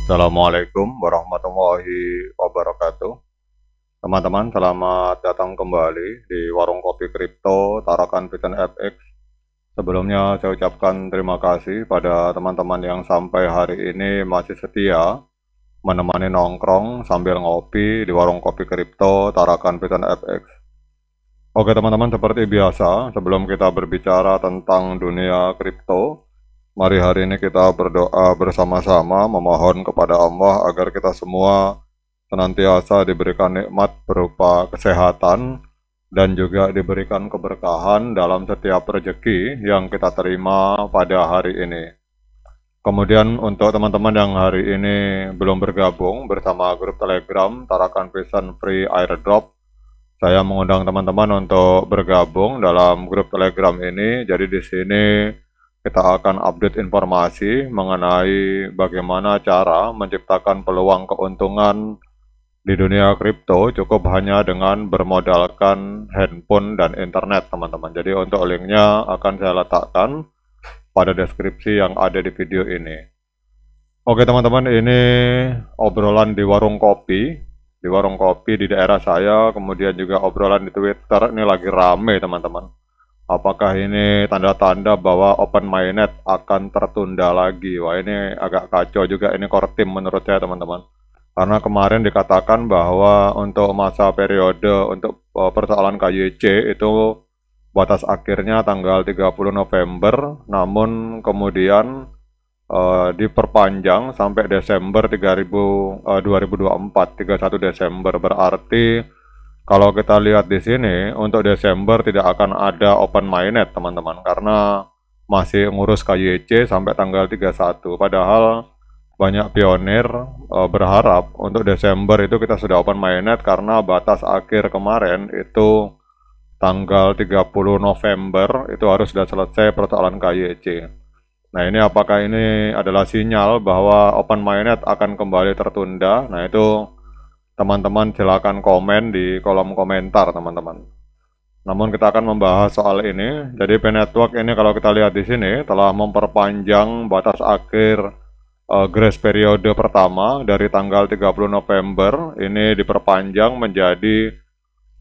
Assalamualaikum warahmatullahi wabarakatuh. Teman-teman, selamat datang kembali di Warung Kopi Kripto Tarakan Bitten FX. Sebelumnya saya ucapkan terima kasih pada teman-teman yang sampai hari ini masih setia menemani nongkrong sambil ngopi di Warung Kopi Kripto Tarakan Bitten FX. Oke teman-teman, seperti biasa, sebelum kita berbicara tentang dunia kripto, mari hari ini kita berdoa bersama-sama memohon kepada Allah agar kita semua senantiasa diberikan nikmat berupa kesehatan dan juga diberikan keberkahan dalam setiap rezeki yang kita terima pada hari ini. Kemudian untuk teman-teman yang hari ini belum bergabung bersama grup Telegram Tarakan Bitten Free Airdrop, saya mengundang teman-teman untuk bergabung dalam grup Telegram ini. Jadi di sini kita akan update informasi mengenai bagaimana cara menciptakan peluang keuntungan di dunia kripto cukup hanya dengan bermodalkan handphone dan internet, teman-teman. Jadi untuk linknya akan saya letakkan pada deskripsi yang ada di video ini. Oke teman-teman, ini obrolan di warung kopi. Di warung kopi di daerah saya, kemudian juga obrolan di Twitter, ini lagi rame teman-teman. Apakah ini tanda-tanda bahwa open mainnet akan tertunda lagi? Wah, ini agak kacau juga ini core team menurut saya teman-teman. Karena kemarin dikatakan bahwa untuk masa periode untuk persoalan KYC itu batas akhirnya tanggal 30 November, namun kemudian diperpanjang sampai Desember 2024, 31 Desember. Berarti kalau kita lihat di sini, untuk Desember tidak akan ada open mainnet, teman-teman, karena masih ngurus KYC sampai tanggal 31. Padahal banyak pionir berharap untuk Desember itu kita sudah open mainnet karena batas akhir kemarin itu tanggal 30 November itu harus sudah selesai persoalan KYC. Nah, ini apakah ini adalah sinyal bahwa open mainnet akan kembali tertunda? Nah, itu teman-teman silakan komen di kolom komentar, teman-teman. Namun kita akan membahas soal ini. Jadi P-Network ini kalau kita lihat di sini telah memperpanjang batas akhir grace periode pertama dari tanggal 30 November ini diperpanjang menjadi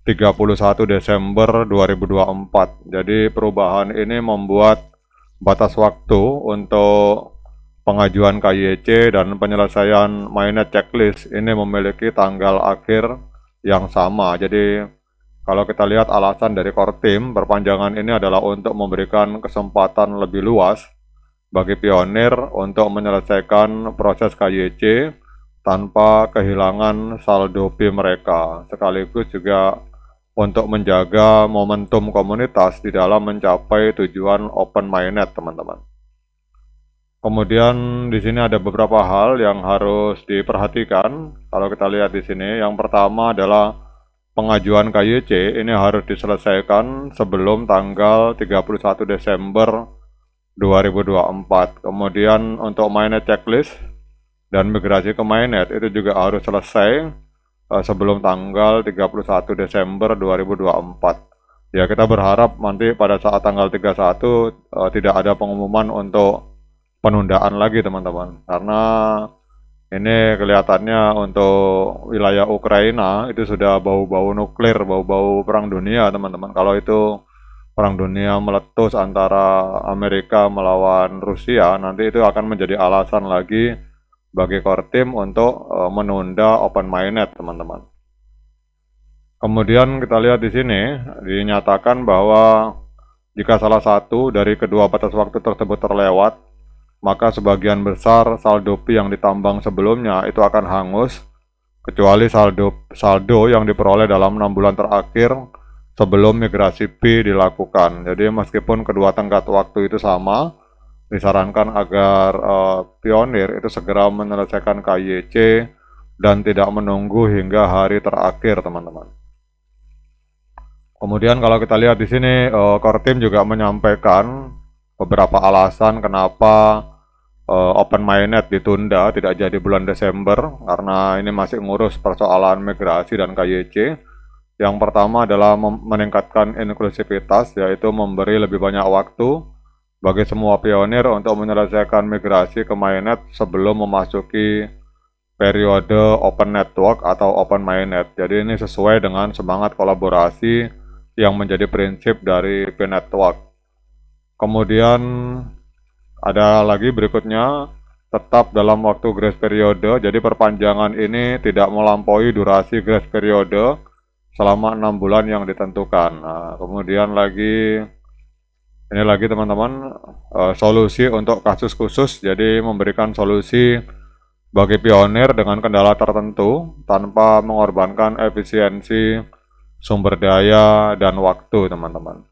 31 Desember 2024. Jadi perubahan ini membuat batas waktu untuk pengajuan KYC dan penyelesaian mainnet checklist ini memiliki tanggal akhir yang sama. Jadi kalau kita lihat alasan dari core team, perpanjangan ini adalah untuk memberikan kesempatan lebih luas bagi pionir untuk menyelesaikan proses KYC tanpa kehilangan saldo P mereka, sekaligus juga untuk menjaga momentum komunitas di dalam mencapai tujuan open mainnet, teman-teman. Kemudian di sini ada beberapa hal yang harus diperhatikan. Kalau kita lihat di sini, yang pertama adalah pengajuan KYC ini harus diselesaikan sebelum tanggal 31 Desember 2024. Kemudian untuk mainnet checklist dan migrasi ke mainnet itu juga harus selesai sebelum tanggal 31 Desember 2024. Ya, kita berharap nanti pada saat tanggal 31 tidak ada pengumuman untuk penundaan lagi, teman-teman, karena ini kelihatannya untuk wilayah Ukraina itu sudah bau-bau nuklir, bau-bau perang dunia, teman-teman. Kalau itu perang dunia meletus antara Amerika melawan Rusia, nanti itu akan menjadi alasan lagi bagi core team untuk menunda open mainnet, teman-teman. Kemudian kita lihat di sini dinyatakan bahwa jika salah satu dari kedua batas waktu tersebut terlewat, maka sebagian besar saldo P yang ditambang sebelumnya itu akan hangus, kecuali saldo yang diperoleh dalam 6 bulan terakhir sebelum migrasi P dilakukan. Jadi meskipun kedua tenggat waktu itu sama, disarankan agar pionir itu segera menyelesaikan KYC dan tidak menunggu hingga hari terakhir, teman-teman. Kemudian kalau kita lihat di sini, core team juga menyampaikan beberapa alasan kenapa open mainnet ditunda tidak jadi bulan Desember, karena ini masih ngurus persoalan migrasi dan KYC. Yang pertama adalah meningkatkan inklusivitas, yaitu memberi lebih banyak waktu bagi semua pionir untuk menyelesaikan migrasi ke mainnet sebelum memasuki periode open network atau open mainnet. Jadi ini sesuai dengan semangat kolaborasi yang menjadi prinsip dari P-Network. Kemudian ada lagi berikutnya, tetap dalam waktu grace periode. Jadi perpanjangan ini tidak melampaui durasi grace periode selama 6 bulan yang ditentukan. Nah, kemudian lagi ini lagi teman-teman, solusi untuk kasus khusus. Jadi memberikan solusi bagi pionir dengan kendala tertentu tanpa mengorbankan efisiensi sumber daya dan waktu, teman-teman.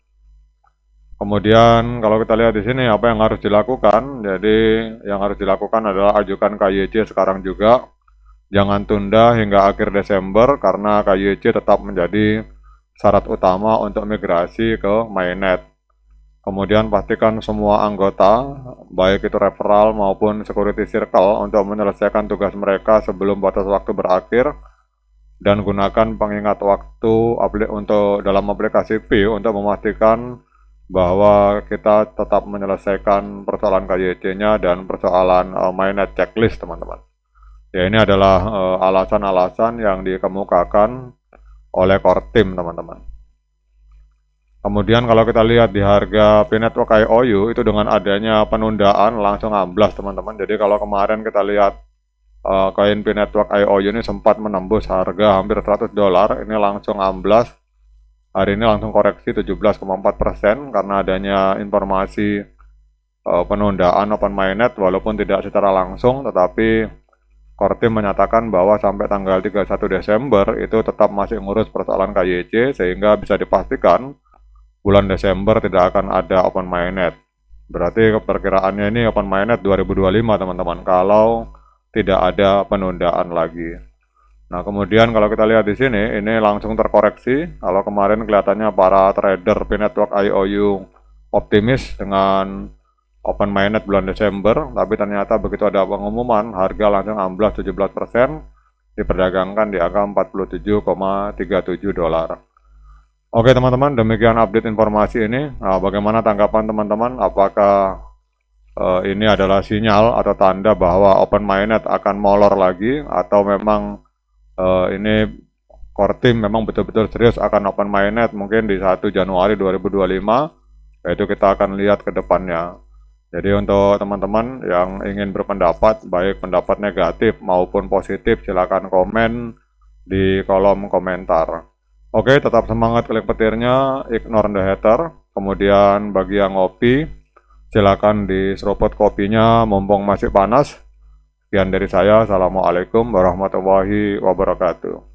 Kemudian kalau kita lihat di sini apa yang harus dilakukan. Jadi yang harus dilakukan adalah ajukan KYC sekarang juga. Jangan tunda hingga akhir Desember karena KYC tetap menjadi syarat utama untuk migrasi ke mainnet. Kemudian pastikan semua anggota, baik itu referral maupun security circle, untuk menyelesaikan tugas mereka sebelum batas waktu berakhir, dan gunakan pengingat waktu untuk dalam aplikasi P untuk memastikan bahwa kita tetap menyelesaikan persoalan KYC-nya dan persoalan mainnet checklist, teman-teman. Ya, ini adalah alasan-alasan yang dikemukakan oleh core team, teman-teman. Kemudian kalau kita lihat di harga P-Network IOU itu dengan adanya penundaan langsung amblas, teman-teman. Jadi kalau kemarin kita lihat koin P-Network IOU ini sempat menembus harga hampir $100, ini langsung amblas. Hari ini langsung koreksi 17,4% karena adanya informasi penundaan open mainnet walaupun tidak secara langsung, tetapi core team menyatakan bahwa sampai tanggal 31 Desember itu tetap masih ngurus persoalan KYC, sehingga bisa dipastikan bulan Desember tidak akan ada open mainnet. Berarti perkiraannya ini open mainnet 2025, teman-teman, kalau tidak ada penundaan lagi. Nah, kemudian kalau kita lihat di sini, ini langsung terkoreksi. Kalau kemarin kelihatannya para trader P-Network IOU optimis dengan open mainnet bulan Desember, tapi ternyata begitu ada pengumuman, harga langsung amblas 17%, diperdagangkan di angka $47,37. Oke teman-teman, demikian update informasi ini. Nah, bagaimana tanggapan teman-teman? Apakah ini adalah sinyal atau tanda bahwa open mainnet akan molor lagi, atau memang ini core team memang betul-betul serius akan open mainnet mungkin di 1 Januari 2025, yaitu kita akan lihat ke depannya. Jadi untuk teman-teman yang ingin berpendapat, baik pendapat negatif maupun positif, silakan komen di kolom komentar. Oke, tetap semangat klik petirnya, ignore the hater. Kemudian bagi yang ngopi, silakan diseruput kopinya mumpung masih panas. Sekian dari saya, assalamualaikum warahmatullahi wabarakatuh.